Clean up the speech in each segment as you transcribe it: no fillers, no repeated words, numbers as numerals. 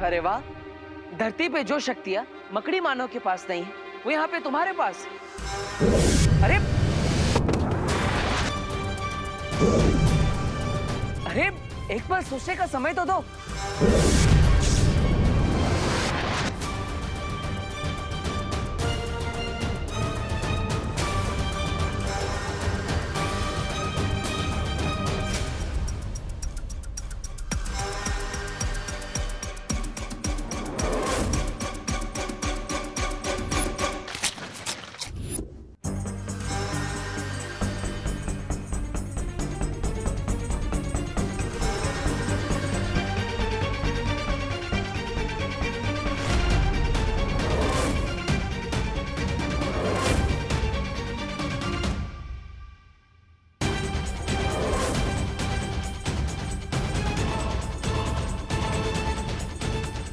अरे वाह, धरती पे जो शक्तियां मकड़ी मानव के पास नहीं है वो यहाँ पे तुम्हारे पास। अरे अरे एक बार सोचने का समय तो दो।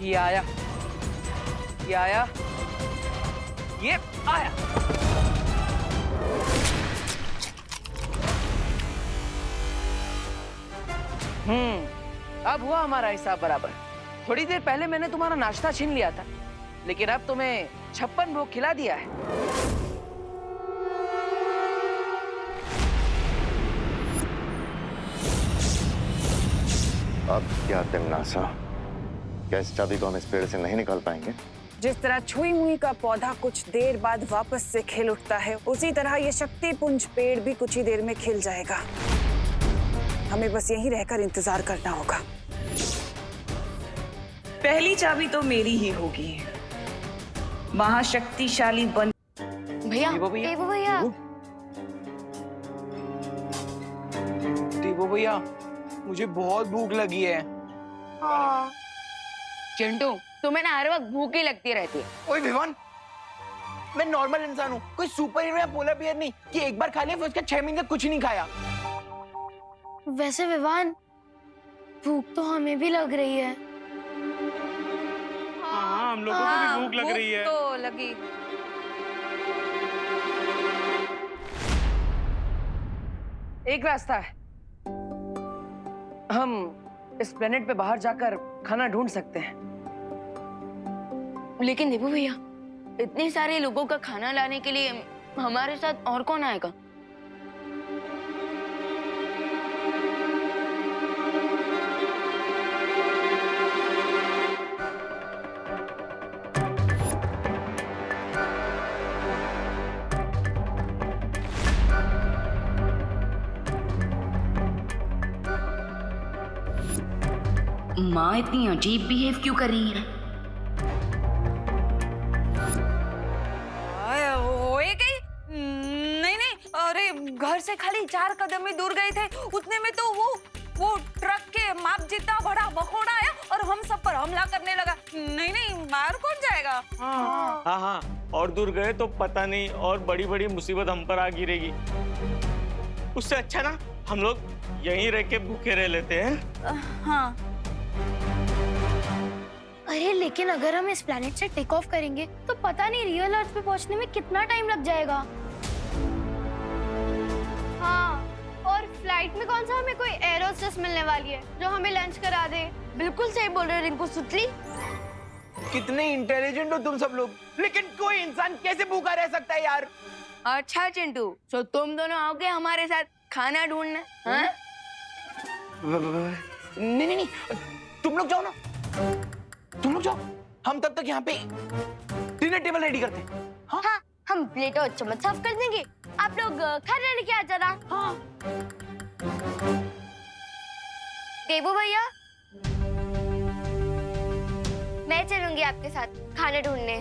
ये आया, ये आया, ये आया। अब हुआ हमारा हिसाब बराबर। थोड़ी देर पहले मैंने तुम्हारा नाश्ता छीन लिया था, लेकिन अब तुम्हें 56 भोग खिला दिया है। अब क्या तिमनासा, क्या इस चाबी को हम इस पेड़ से नहीं निकाल पाएंगे? जिस तरह छुई मुई का पौधा कुछ देर बाद वापस से खिल उठता है, उसी तरह ये शक्ति पुंज पेड़ भी कुछ ही देर में खिल जाएगा। हमें बस यहीं रहकर इंतजार करना होगा। पहली चाबी तो मेरी ही होगी। महाशक्तिशाली बन। भैया, देवो भैया, देवो भैया, मुझे बहुत भूख लगी है। चिंटू, तुम्हें ना हर वक्त भूख ही लगती रहती है। ओए विवान, मैं नॉर्मल इंसान हूँ, कोई सुपर हीरो या पोलर बियर नहीं कि एक बार खा लिया फिर उसके 6 महीने कुछ नहीं खाया। वैसे विवान, भूख तो हमें भी लग रही है। हाँ, हम लोगों को भी भूख लग रही है। तो लगी। एक रास्ता है, हम इस प्लेनेट पे बाहर जाकर खाना ढूंढ सकते हैं। लेकिन देवो भैया, इतने सारे लोगों का खाना लाने के लिए हमारे साथ और कौन आएगा? माँ इतनी अजीब बिहेव क्यों कर रही है? होए गई? नहीं नहीं, अरे घर से खाली 4 कदम ही दूर गए थे, उतने में तो वो ट्रक के माप जितना बड़ा मकोड़ा आया और हम सब पर हमला करने लगा। नहीं नहीं, बाहर कौन जाएगा? हाँ, और दूर गए तो पता नहीं और बड़ी बड़ी मुसीबत हम पर आ गिरेगी। उससे अच्छा ना हम लोग यहीं रह के भूखे रह लेते हैं। हाँ। अरे लेकिन अगर हम इस प्लेनेट से टेक ऑफ करेंगे तो पता नहीं रियल अर्थ पे पहुंचने में कितना टाइम लग जाएगा। हाँ, और फ्लाइट में कौन सा हमें कोई एयर होस्टेस मिलने वाली है जो हमें लंच करा दे। बिल्कुल सही बोल रहे हो रिंकू सुतली। कितने इंटेलिजेंट हो तुम सब लोग, लेकिन कोई इंसान कैसे भूखा रह सकता है यार? अच्छा चिंटू, तो तुम दोनों आओगे हमारे साथ खाना ढूंढने? हाँ? नहीं, तुम लोग जाओ ना, तुम लोग जाओ, हम तब तक यहाँ पे डिनर टेबल रेडी करते हैं। हाँ? हाँ, हम प्लेट और चम्मच साफ कर देंगे, आप लोग खाना लेके आ जाना। हाँ। देवो भैया, मैं चलूंगी आपके साथ खाना ढूंढने।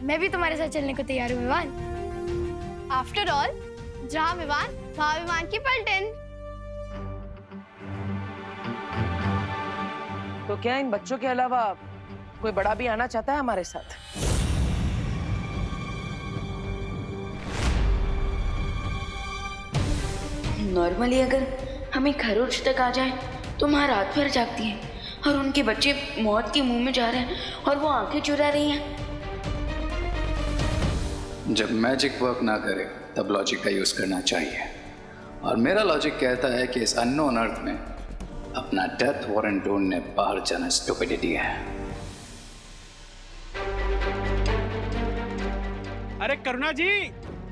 मैं भी तुम्हारे साथ चलने को तैयार हूँ विवान। आफ्टर ऑल, जहाँ विवान वहाँ विमान की पलटन। तो क्या इन बच्चों के अलावा कोई बड़ा भी आना चाहता है हमारे साथ? नॉर्मली अगर हमें खरोच तक आ जाए तो माँ रात भर जागती है और उनके बच्चे मौत के मुंह में जा रहे हैं और वो आंखें चुरा रही हैं। जब मैजिक वर्क ना करे तब लॉजिक का यूज करना चाहिए, और मेरा लॉजिक कहता है कि इस अननोन अर्थ में अपना डेथ वारंट ढूंढने बाहर जाना स्टुपिडिटी है। अरे करुणा जी,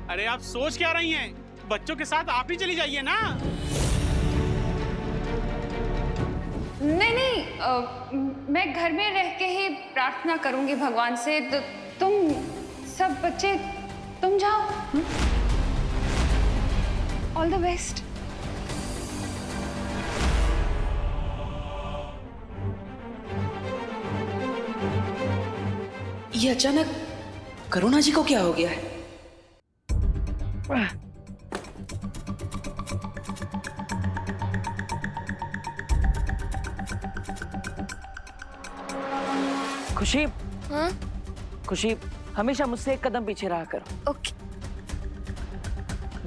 अरे आप सोच क्या रही हैं? बच्चों के साथ आप ही चली जाइए ना। नहीं नहीं, मैं घर में रह के ही प्रार्थना करूंगी भगवान से। तो तुम सब बच्चे तुम जाओ। All the best. ये अचानक करुणा जी को क्या हो गया है? खुशी, हाँ? खुशी, हमेशा मुझसे एक कदम पीछे रहा करो। ओके।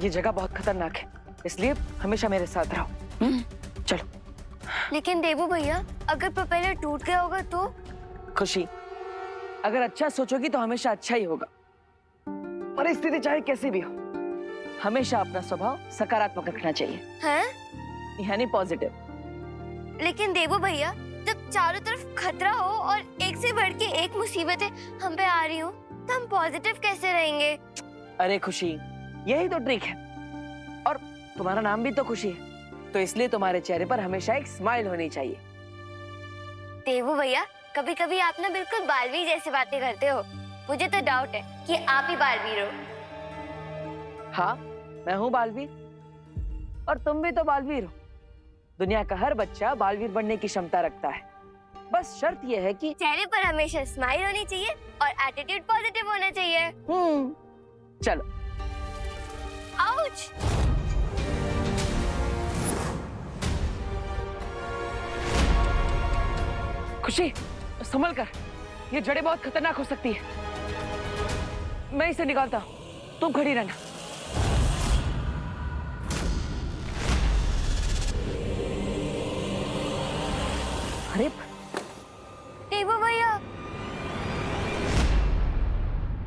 ये जगह बहुत खतरनाक है, इसलिए हमेशा मेरे साथ रहो। चलो। लेकिन देवू भैया, अगर प्रोपेलर टूट गया होगा तो? खुशी, अगर अच्छा सोचोगी तो हमेशा अच्छा ही होगा। परिस्थिति चाहे कैसी भी हो, हमेशा अपना स्वभाव सकारात्मक रखना चाहिए, हैं? यानी पॉजिटिव। लेकिन देवू भैया, जब चारों तरफ खतरा हो और एक से बढ़ के एक मुसीबतें हम पे आ रही हो, तो हम पॉजिटिव कैसे रहेंगे? अरे खुशी, यही तो ट्रिक है। और तुम्हारा नाम भी तो खुशी है, तो इसलिए तुम्हारे चेहरे पर हमेशा एक स्माइल होनी चाहिए। देवू भैया, कभी कभी आप ना बिल्कुल बालवीर जैसी बातें करते हो। मुझे तो डाउट है कि आप ही बालवीर हो। हाँ, मैं हूँ बालवीर, और तुम भी तो बालवीर हो। दुनिया का हर बच्चा बालवीर बनने की क्षमता रखता है। बस शर्त यह है कि चेहरे पर हमेशा स्माइल होनी चाहिए और एटीट्यूड पॉजिटिव होना चाहिए। चलो। आउच! खुशी, संभल कर, ये जड़ें बहुत खतरनाक हो सकती है। मैं इसे निकालता हूँ, तुम खड़ी रहना। अरे देवू भैया!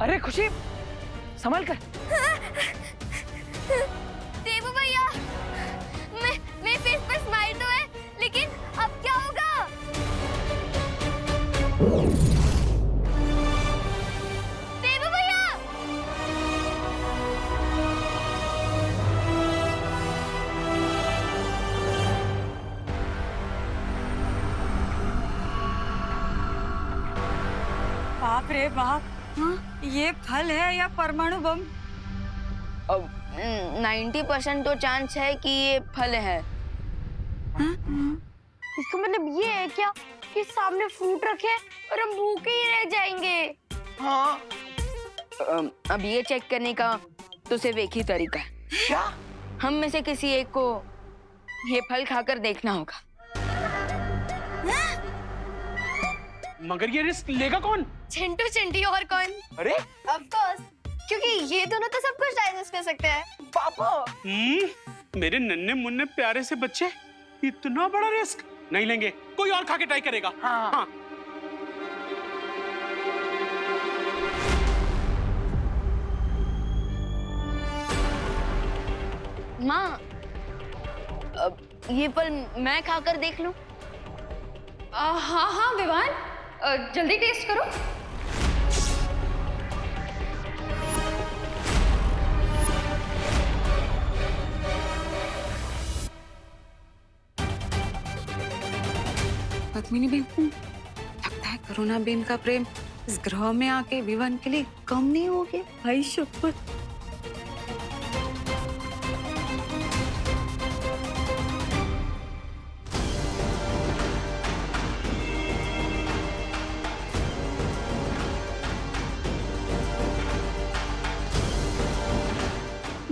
अरे खुशी, संभल कर। देवू भैया, मेरे फेस पर स्माइल तो है, लेकिन अब क्या होगा? देवू भैया! बाप रे बाप, ये फल है या परमाणु बम? 90% तो चांस है कि ये फल है। इसका मतलब ये है क्या कि सामने फ्रूट रखे और हम भूखे ही रह जाएंगे? हाँ। अब ये चेक करने का तो सिर्फ एक ही तरीका है। क्या? हम में से किसी एक को ये फल खाकर देखना होगा। मगर ये रिस्क लेगा कौन? चिंटू चिंटी और कौन? अरे ऑफ कोर्स, क्योंकि ये दोनों तो सब कुछ डाइजेस्ट कर सकते हैं। पापा! मेरे नन्हे मुन्ने प्यारे से बच्चे इतना बड़ा रिस्क नहीं लेंगे। कोई और खा के ट्राई करेगा। हाँ। माँ, अब ये फल मैं खाकर देख लूं? हाँ हाँ विवान, जल्दी टेस्ट करो। पद्मिनी बेन, लगता है करुणा बेन का प्रेम इस ग्रह में आके विवान के लिए कम नहीं हो गया। भाई शुक्र।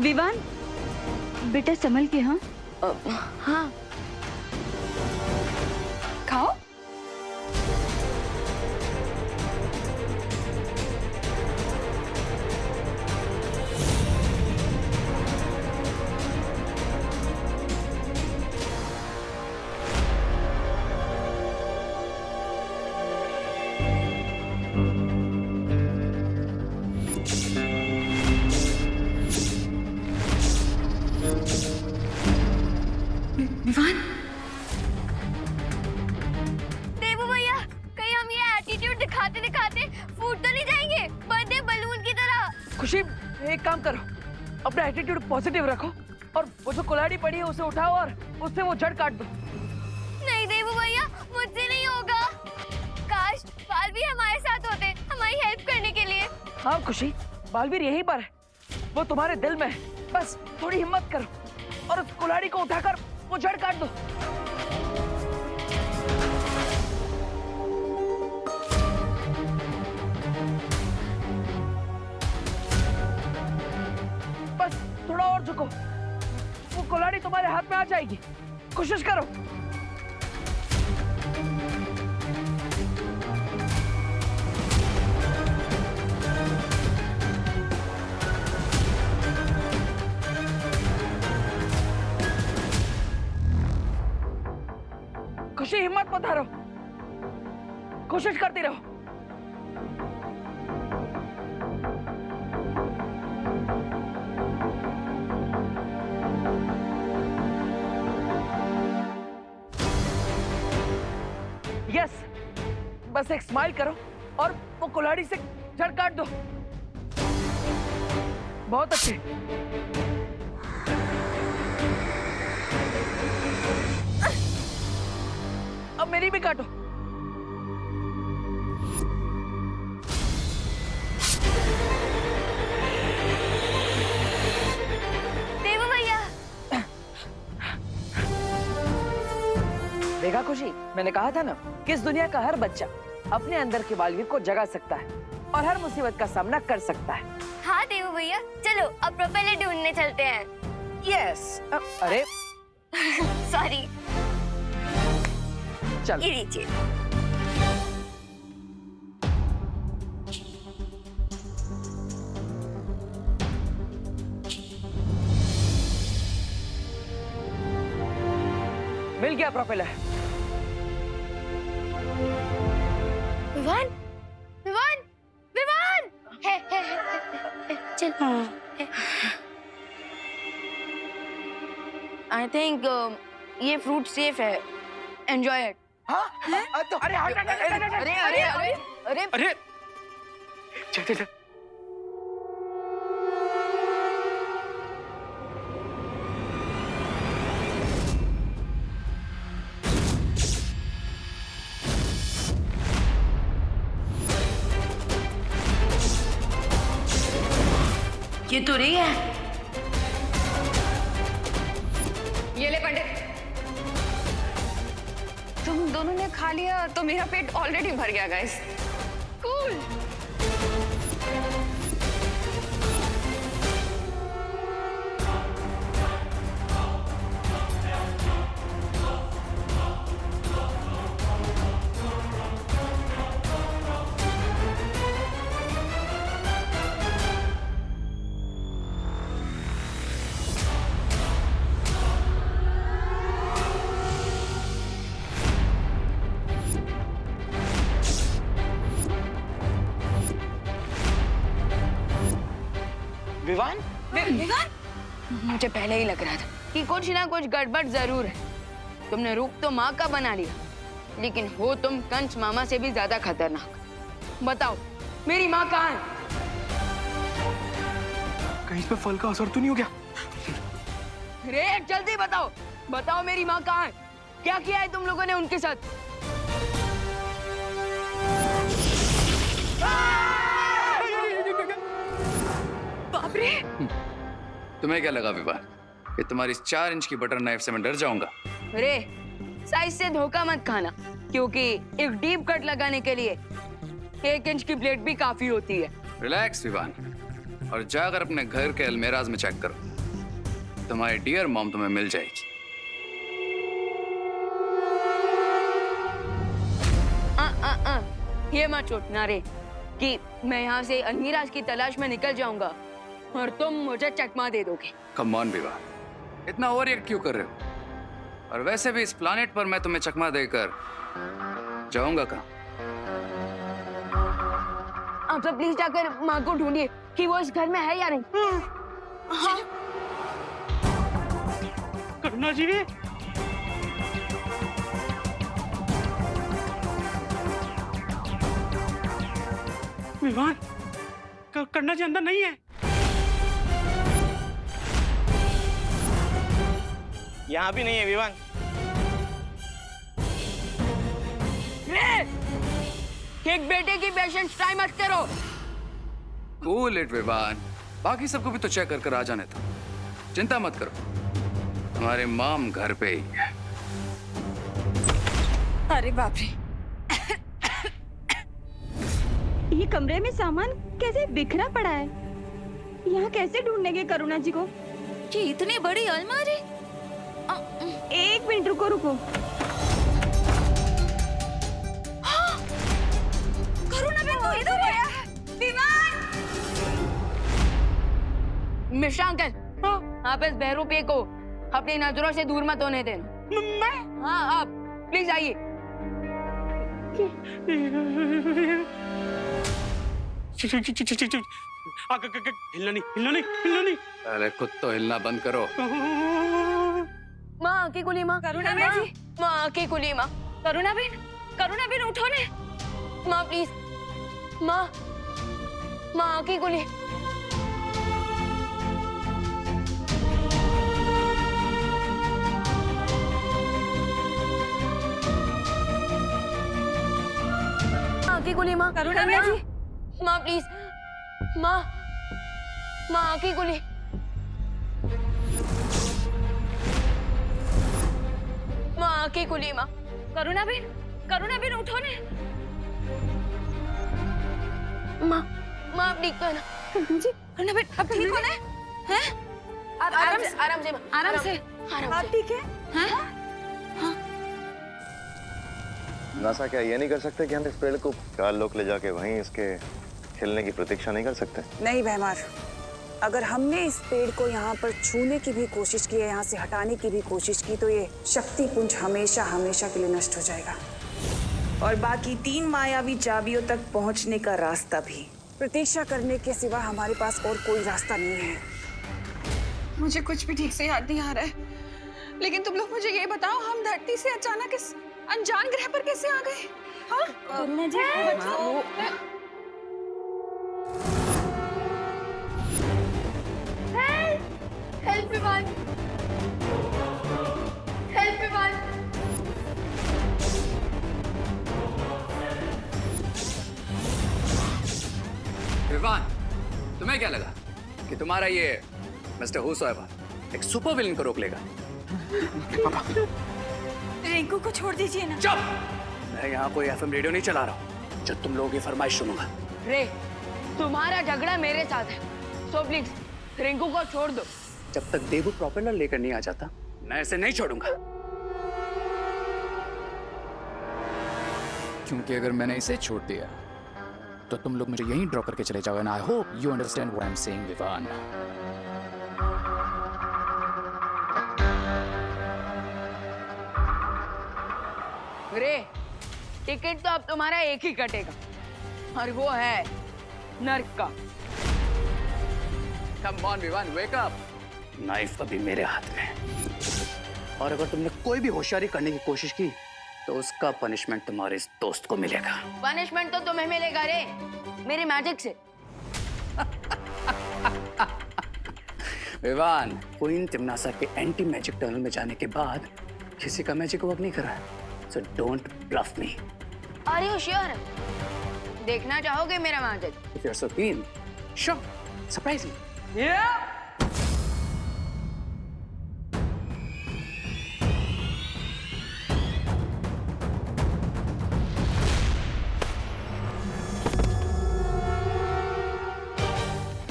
विवान, बेटा संभल के। हाँ हाँ, खाओ। विवान, एक काम करो, अपना एटीट्यूड पॉजिटिव रखो और वो जो कुल्हाड़ी पड़ी है उसे उठाओ और उससे वो जड़ काट दो। नहीं देवू भैया, मुझसे नहीं होगा। काश बालवीर हमारे साथ होते, हमारी हेल्प करने के लिए। हाँ खुशी, बालवीर यहीं पर है, वो तुम्हारे दिल में है। बस थोड़ी हिम्मत करो और उस कुल्हाड़ी को उठाकर वो जड़ काट दो। बस थोड़ा और झुको, वो कुल्हाड़ी तुम्हारे हाथ में आ जाएगी। कोशिश करो। खुशी हिम्मत मत हारो, कोशिश करती रहो। यस, बस एक स्माइल करो और वो कुल्हाड़ी से जड़ काट दो। बहुत अच्छे। अब मेरी भी काटो। देवू भैया, देखा खुशी, मैंने कहा था ना कि इस दुनिया का हर बच्चा अपने अंदर के बालवीर को जगा सकता है और हर मुसीबत का सामना कर सकता है। हाँ देवू भैया, चलो अब प्रोपेलर ढूंढने चलते हैं। यस। अरे सॉरी, चल। ये लीजिए। मिल गया प्रोपेलर। विवान, विवान, विवान! चल। आई थिंक ये फ्रूट सेफ है, एंजॉय इट। हाँ? तो अरे हट हट हट हट। अरे अरे अरे अरे अरे चल चल चल। ये तो रही है। ये ले पंडित, तुम दोनों ने खा लिया तो मेरा पेट ऑलरेडी भर गया गाइस। कूल। विवान? मुझे पहले ही लग रहा था कि कुछ ना कुछ गड़बड़ जरूर है। तुमने रूप तो माँ का बना लिया, लेकिन हो तुम कंच मामा से भी ज्यादा खतरनाक। बताओ मेरी माँ कहाँ है? कहीं इस पे फल का असर तो नहीं हो गया? रे जल्दी बताओ, बताओ मेरी माँ कहाँ है? क्या किया है तुम लोगों ने उनके साथ? बाप रे! तुम्हें क्या लगा विवाह कि तुम्हारी 4 इंच की बटर नाइफ से मैं डर जाऊंगा? रे साइज से धोखा मत खाना, क्योंकि एक डीप कट लगाने के लिए 1 इंच की ब्लेड भी काफी होती है। रिलैक्स विवान, और जाकर अपने घर के अलमेराज में चेक करो। तुम्हारी डियर मॉम तुम्हें मिल जाएगी। ये मत सोचना रे कि मैं यहाँ से अलमीराज की तलाश में निकल जाऊंगा और तुम मुझे चकमा दे दोगे। कम ऑन विवाह, इतना ओवर रिएक्ट क्यों कर रहे हो? और वैसे भी इस प्लानेट पर मैं तुम्हें चकमा देकर जाऊंगा कहाँ? आप सब प्लीज जाकर माँ को ढूंढिए कि वो इस घर में है या नहीं। हाँ। करुणा जी, विवान, करुणा जी अंदर नहीं है। यहाँ भी नहीं है विवान। एक बेटे की पेशेंस ट्राई मत करो। कूल इट विवान, बाकी सबको भी तो चेक कर आ जाने दो। चिंता मत करो, हमारे माम घर पे ही है। अरे बाप रे, ये कमरे में सामान कैसे बिखरा पड़ा है? यहाँ कैसे ढूंढेंगे करुणा जी को? ये इतनी बड़ी अलमारी। एक मिनट रुको रुको। करुणा बहन तो इधर है। विमान! मिश्रा अंकल, आप इस बहरूपे को अपनी नजरों से दूर मत होने देना। मैं? हाँ आप प्लीज आइए। हिलना नहीं, हिलना नहीं, हिलना नहीं। अरे खुद तो हिलना बंद करो। माँ की कुली माँ, करुणा बहन, माँ की कुली माँ, करुणा बहन उठो ने। माँ प्लीज, माँ, माँ की कुली। माँ की कुली माँ, करुणा बहन, माँ प्लीज, माँ, माँ की कुली। माँ की कुली माँ, करुणा बहन उठो ने। माँ, माँ आप ठीक तो है ना? जी करुणा बहन अब ठीक हो ना? हैं? आराम से, आराम से, आराम से। आराम से। ठीक है? नासा क्या ये नहीं कर सकते कि हम इस पेड़ को 4 लोग ले जाके वहीं इसके खिलने की प्रतीक्षा नहीं कर सकते? नहीं भैमार, अगर हमने इस पेड़ को यहाँ पर छूने की भी कोशिश की है, यहाँ से हटाने की भी कोशिश की, तो ये शक्ति पुंज हमेशा हमेशा के लिए नष्ट हो जाएगा। और बाकी 3 मायावी चाबियों तक पहुँचने का रास्ता भी प्रतीक्षा करने के सिवा हमारे पास और कोई रास्ता नहीं है। मुझे कुछ भी ठीक से याद नहीं आ रहा है, लेकिन तुम लोग मुझे ये बताओ, हम धरती से अचानक इस अनजान ग्रह पर कैसे आ गए? हाँ? करुणा जी, हेल्प विमान, हेल्प विमान। विवान, तुम्हें क्या लगा कि तुम्हारा ये मिस्टर हुसैबा एक सुपर विलन को रोक लेगा? रिंकू को छोड़ दीजिए ना। चुप! मैं यहाँ कोई एफएम रेडियो नहीं चला रहा हूँ जो तुम लोगों की फरमाइश सुनूंगा। रे, तुम्हारा झगड़ा मेरे साथ है, सो प्लीज रिंकू को छोड़ दो। जब तक देवू प्रोपेलर लेकर नहीं आ जाता, मैं इसे नहीं छोड़ूंगा। क्योंकि अगर मैंने इसे छोड़ दिया तो तुम लोग मुझे यहीं ड्रॉप करके चले जाओगे। I hope you understand what I am saying Vivaan. रे, टिकट तो अब तुम्हारा एक ही कटेगा, और वो है नर्क का। Come on Vivaan, wake up. Knife अभी मेरे हाथ में, और अगर तुमने कोई भी होशियारी करने की कोशिश की तो उसका पनिशमेंट तुम्हारे इस दोस्त को मिलेगा। पनिशमेंट तो तुम्हें मिलेगा रे, मेरे मैजिक से। विवान, क्वीन तिमनासा के एंटी मैजिक टनल में जाने के बाद किसी का मैजिक वर्क नहीं कर रहा है। So don't bluff me. Are you sure? देखना चाहोगे मेरा magic? If you're so keen, sure. Surprise me.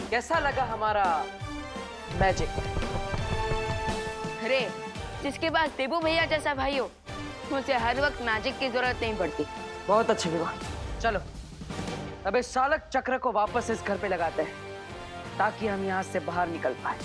कैसा लगा हमारा मैजिक? अरे, जिसके पास देबू भैया जैसा भाई हो, उसे हर वक्त मैजिक की जरूरत नहीं पड़ती। बहुत अच्छे विवान, चलो अब इस चालक चक्र को वापस इस घर पे लगाते हैं ताकि हम यहाँ से बाहर निकल पाए।